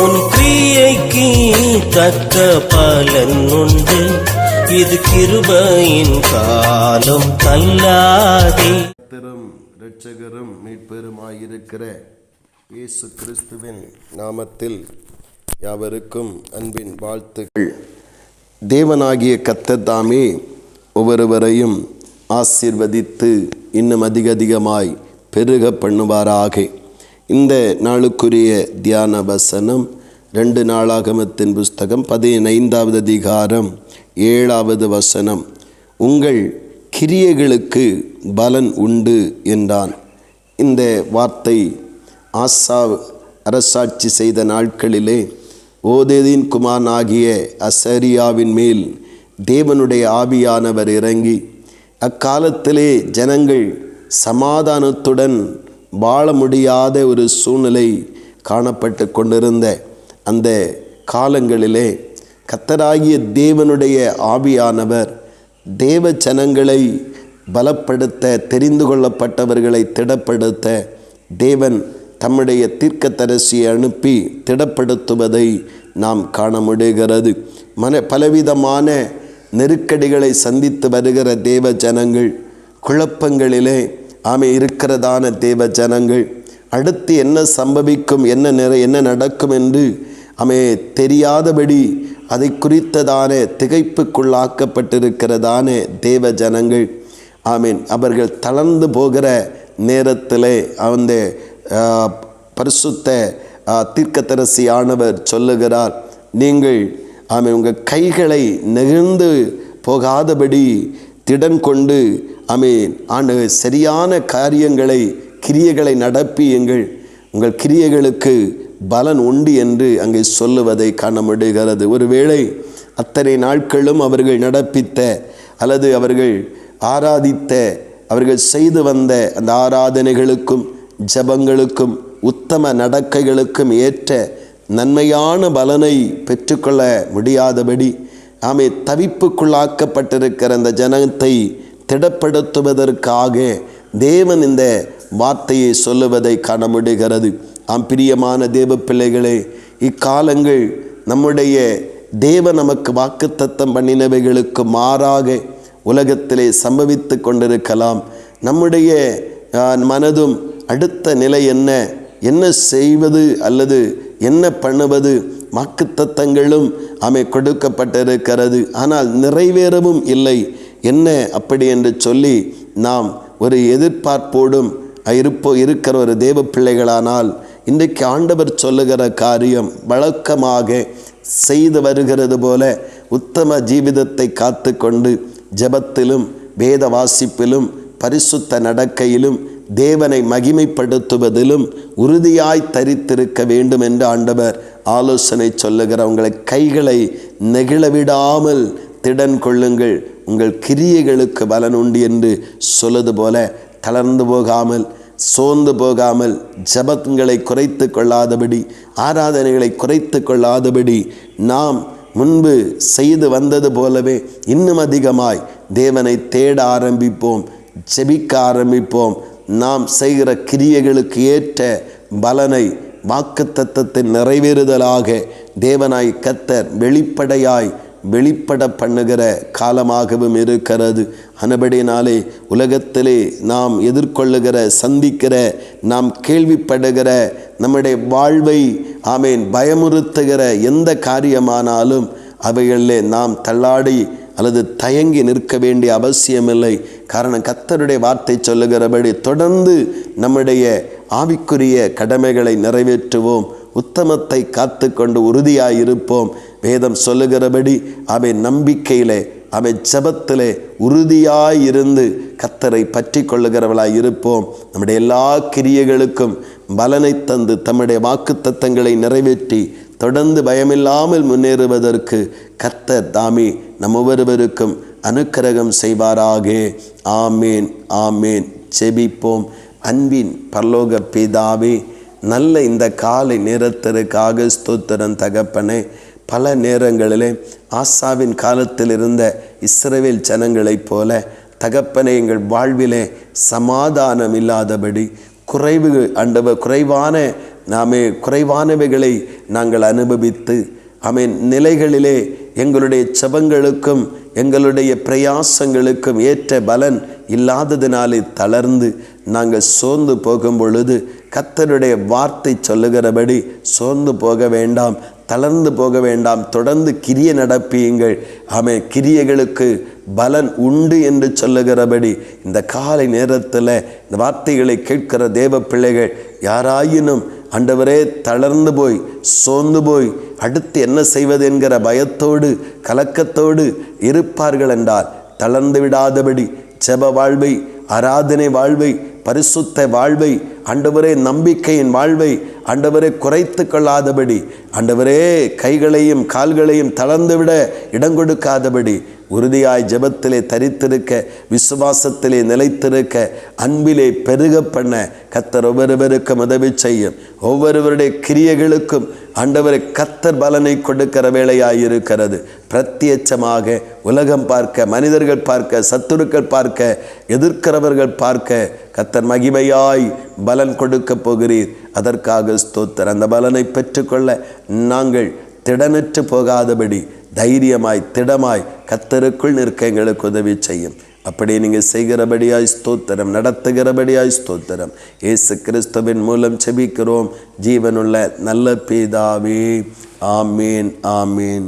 உன் கிரியைக்கு தக்க பலன் உண்டு, இது கிருபையின் காலம் தள்ளாதே. இரட்சகரும் மீட்பெருமாயிருக்கிற இயேசு கிறிஸ்துவின் நாமத்தில் யாவருக்கும் அன்பின் வாழ்த்துக்கள். தேவனாகிய கர்த்தர் தாமே ஒவ்வொருவரையும் ஆசீர்வதித்து இன்னும் அதிகமாய் பெருக பண்ணுவாராக. இந்த நாளுக்குரிய தியான வசனம் 2 நாளாகமத்தின் புஸ்தகம் 15வது அதிகாரம் 7வது வசனம். உங்கள் கிரியைகளுக்கு பலன் உண்டு என்றான். இந்த வார்த்தை ஆசா அரசாட்சி செய்த நாட்களிலே ஓதேதின் குமாரனாகிய அசரியாவின் மேல் தேவனுடைய ஆவியானவர் இறங்கி அக்காலத்திலே ஜனங்கள் சமாதானத்துடன் வாழ முடியாத ஒரு சூழ்நிலை காணப்பட்டு கொண்டிருந்த அந்த காலங்களிலே கர்த்தராகிய தேவனுடைய ஆவியானவர் தேவ ஜனங்களை பலப்படுத்த, தெரிந்து கொள்ளப்பட்டவர்களை திடப்படுத்த தேவன் தம்முடைய தீர்க்கதரிசியை அனுப்பி திடப்படுத்துவதை நாம் காண முடிகிறது. பலவிதமான நெருக்கடிகளை சந்தித்து வருகிற தேவ ஜனங்கள், குழப்பங்களிலே இருக்கிறதான தேவ ஜனங்கள், அடுத்து என்ன சம்பவிக்கும், என்ன நடக்கும் என்று தெரியாதபடி அதை குறித்ததான திகைப்புக்குள்ளாக்கப்பட்டிருக்கிறதான தேவ ஜனங்கள் அவர்கள் தளர்ந்து போகிற நேரத்தில் அந்த பரிசுத்த தீர்க்கதரிசியானவர் சொல்லுகிறார், நீங்கள் உங்கள் கைகளை நெகிழ்ந்து போகாதபடி திடன் கொண்டு சரியான காரியங்களை, கிரியைகளை நடப்பியுங்கள், உங்கள் கிரியைகளுக்கு பலன் உண்டு என்று அங்கே சொல்லுவதை காண முடிகிறது. ஒருவேளை அத்தனை நாட்களும் அவர்கள் நடப்பித்த அல்லது அவர்கள் ஆராதித்த, அவர்கள் செய்து வந்த அந்த ஆராதனைகளுக்கும் ஜபங்களுக்கும் உத்தம நடக்கைகளுக்கும் ஏற்ற நன்மையான பலனை பெற்றுக்கொள்ள முடியாதபடி தவிப்புக்குள்ளாக்கப்பட்டிருக்கிற அந்த ஜனத்தை திடப்படுத்துவதற்காக தேவன் இந்த வார்த்தையை சொல்லுவதை காண முடிகிறது. பிரியமான தேவ பிள்ளைகளே, இக்காலங்கள் நம்முடைய தேவன் நமக்கு வாக்குத்தத்தம் பண்ணினவைகளுக்கு மாறாக உலகத்திலே சம்பவித்து கொண்டிருக்கலாம். நம்முடைய மனதும் அடுத்த நிலை என்ன செய்வது அல்லது என்ன பண்ணுவது, வாக்குத்தத்தங்களும் கொடுக்கப்பட்டிருக்கிறது, ஆனால் நிறைவேறவும் இல்லை, என்ன அப்படி என்று சொல்லி நாம் ஒரு எதிர்பார்ப்போடும் இருக்கிற ஒரு தேவ பிள்ளைகளானால் இன்றைக்கு ஆண்டவர் சொல்லுகிற காரியம் வழக்கமாக செய்து வருகிறது போல உத்தம ஜீவிதத்தை காத்து கொண்டு ஜெபத்திலும் வேத வாசிப்பிலும் பரிசுத்த நடக்கையிலும் தேவனை மகிமைப்படுத்துவதிலும் உறுதியாய் தரித்திருக்க வேண்டும் என்று ஆண்டவர் ஆலோசனை சொல்லுகிற உங்களை கைகளை நெகிழவிடாமல் திடன் கொள்ளுங்கள், உங்கள் கிரியைகளுக்கு பலன் உண்டு என்று சொல்லுது போல தளர்ந்து போகாமல், சோர்ந்து போகாமல், ஜபங்களை குறைத்து கொள்ளாதபடி, ஆராதனைகளை குறைத்து கொள்ளாதபடி நாம் முன்பு செய்து வந்தது போலவே இன்னும் அதிகமாய் தேவனை தேட ஆரம்பிப்போம், ஜெபிக்க ஆரம்பிப்போம். நாம் செய்கிற கிரியைகளுக்கு ஏற்ற பலனை வாக்குத்தத்தத்தின் நிறைவேறுதலாக தேவனாய் கர்த்தர் வெளிப்பட பண்ணுகிற காலமாகவும் இருக்கிறது. அனபடினாலே உலகத்திலே நாம் எதிர்கொள்ளுகிற, சந்திக்கிற, நாம் கேள்விப்படுகிற, நம்முடைய வாழ்வை பயமுறுத்துகிற எந்த காரியமானாலும் அவைகளிலே நாம் தள்ளாடி அல்லது தயங்கி நிற்க வேண்டிய அவசியமில்லை. காரணம், கர்த்தருடைய வார்த்தை சொல்லுகிறபடி தொடர்ந்து நம்முடைய ஆவிக்குரிய கடமைகளை நிறைவேற்றுவோம், உத்தமத்தை காத்து கொண்டு உறுதியாயிருப்போம். வேதம் சொல்லுகிறபடி நம்பிக்கையிலே ஜெபத்திலே உறுதியாயிருந்து கர்த்தரை பற்றி கொள்ளுகிறவளாய் இருப்போம். நம்முடைய எல்லா கிரியைகளுக்கும் பலனை தந்து தம்முடைய வாக்குத்தத்தங்களை நிறைவேற்றி தொடர்ந்து பயமில்லாமல் முன்னேறுவதற்கு கர்த்தர் தாமே நம் ஒவ்வொருவருக்கும் அனுக்கிரகம் செய்வாராக. ஆமேன், ஆமேன். ஜெபிப்போம். அன்பின் பரலோக பிதாவே, நல்ல இந்த காலை நேரத்திற்காக ஸ்தோத்திரம் தகப்பனே. பல நேரங்களிலே ஆசாவின் காலத்தில் இருந்த இஸ்ரவேல் ஜனங்களைப் போல தகப்பனே, எங்கள் வாழ்விலே சமாதானம் இல்லாதபடி குறைவான நாமே குறைவானவைகளை நாங்கள் அனுபவித்து நிலைகளிலே எங்களுடைய செபங்களுக்கும் எங்களுடைய பிரயாசங்களுக்கும் ஏற்ற பலன் இல்லாததினாலே தளர்ந்து நாங்கள் சோர்ந்து போகும் பொழுது கர்த்தருடைய வார்த்தை சொல்லுகிறபடி சோர்ந்து போக வேண்டாம், தளர்ந்து போக வேண்டாம், தொடர்ந்து கிரிய நடப்பியுங்கள். கிரியைகளுக்கு பலன் உண்டு என்று சொல்லுகிறபடி இந்த காலை நேரத்தில் இந்த வார்த்தைகளை கேட்கிற தேவ பிள்ளைகள் யாராயினும் ஆண்டவரே தளர்ந்து போய் சோர்ந்து போய் அடுத்து என்ன செய்வது என்கிற பயத்தோடு கலக்கத்தோடு இருப்பார்கள் என்றால் தளர்ந்து விடாதபடி ஜெப வாழ்வை, ஆராதனை வாழ்வை, பரிசுத்த வாழ்வை, ஆண்டவரே நம்பிக்கையின் வாழ்வை ஆண்டவரே குறைத்து கொள்ளாதபடி, ஆண்டவரே கைகளையும் கால்களையும் தளர்ந்துவிட இடம் கொடுக்காதபடி உறுதியாய் ஜெபத்திலே தரித்திருக்க, விசுவாசத்திலே நிலைத்திருக்க, அன்பிலே பெருக பண்ண கர்த்தர் ஒவ்வொருவருக்கும் உதவி செய்யும். ஒவ்வொருவருடைய கிரியைகளுக்கும் ஆண்டவரை கர்த்தர் பலனை கொடுக்கிற வேளையாயிருக்கிறது. பிரத்யட்சமாக உலகம் பார்க்க, மனிதர்கள் பார்க்க, சத்துருக்கள் பார்க்க, எதிர்க்கிறவர்கள் பார்க்க கர்த்தர் மகிமையாய் பலன் கொடுக்க போகிறீர். அதற்காக ஸ்தோத்திரம். அந்த பலனை பெற்றுக்கொள்ள நாங்கள் திடனற்று போகாதபடி தைரியமாய் திடமாய் கர்த்தருக்குள் நிற்க எங்களுக்கு உதவி செய்யும். அப்படி நீங்கள் செய்கிறபடியாய் ஸ்தோத்திரம், நடத்துகிறபடியாய் ஸ்தோத்திரம். இயேசு கிறிஸ்துவின் மூலம் செபிக்கிறோம் ஜீவனுள்ள நல்ல பிதாவே. ஆமீன், ஆமீன்.